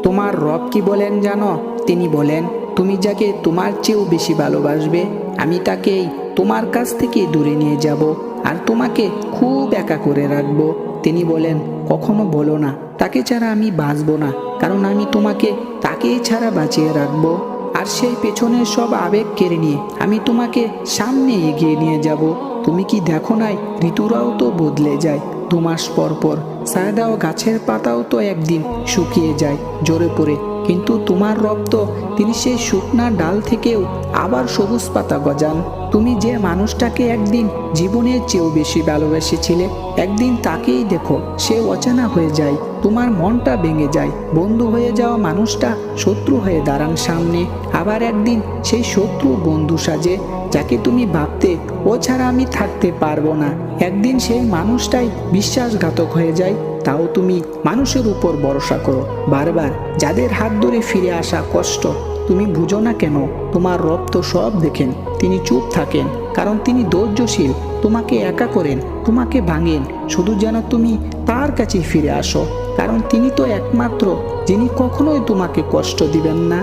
তোমার রব কি বলেন জানো? তিনি বলেন, তুমি যাকে তোমার চেয়েও বেশি ভালোবাসবে আমি তাকেই তোমার কাছ থেকে দূরে নিয়ে যাব আর তোমাকে খুব একা করে রাখবো। তিনি বলেন, কখনো বলো না তাকে ছাড়া আমি বাঁচবো না, কারণ আমি তোমাকে তাকেই ছাড়া বাঁচিয়ে রাখবো। আর সেই পেছনের সব আবেগ কেড়ে নিয়ে আমি তোমাকে সামনে এগিয়ে নিয়ে যাব। তুমি কি দেখো নাই, ঋতুরাও তো বদলে যায় 2 মাস পর পর। ছায়া ও গাছের পাতাও তো একদিন শুকিয়ে যায় জোরে পড়ে, কিন্তু তোমার রব তো তিনি সেই শুকনা ডাল থেকেও আবার সবুজ পাতা গজান। তুমি যে মানুষটাকে একদিন জীবনের চেয়েও বেশি ভালোবেসেছিলে, একদিন তাকেই দেখো সে অচেনা হয়ে যায়, তোমার মনটা ভেঙে যায়। বন্ধু হয়ে যাওয়া মানুষটা শত্রু হয়ে দাঁড়ান সামনে, আবার একদিন সেই শত্রু বন্ধু সাজে, যাকে তুমি ভাবতে ও ছাড়া আমি থাকতে পারবো না, একদিন সেই মানুষটাই বিশ্বাসঘাতক হয়ে যায়। তাও তুমি মানুষের উপর ভরসা করো বারবার, যাদের হাত ধরে ফিরে আসা কষ্ট। তুমি বুঝো না কেন? তোমার রব তো সব দেখেন, তিনি চুপ থাকেন, কারণ তিনি ধৈর্যশীল। তোমাকে একা করেন, তোমাকে ভাঙেন, শুধু যেন তুমি তার কাছে ফিরে আসো, কারণ তিনি তো একমাত্র যিনি কখনোই তোমাকে কষ্ট দিবেন না।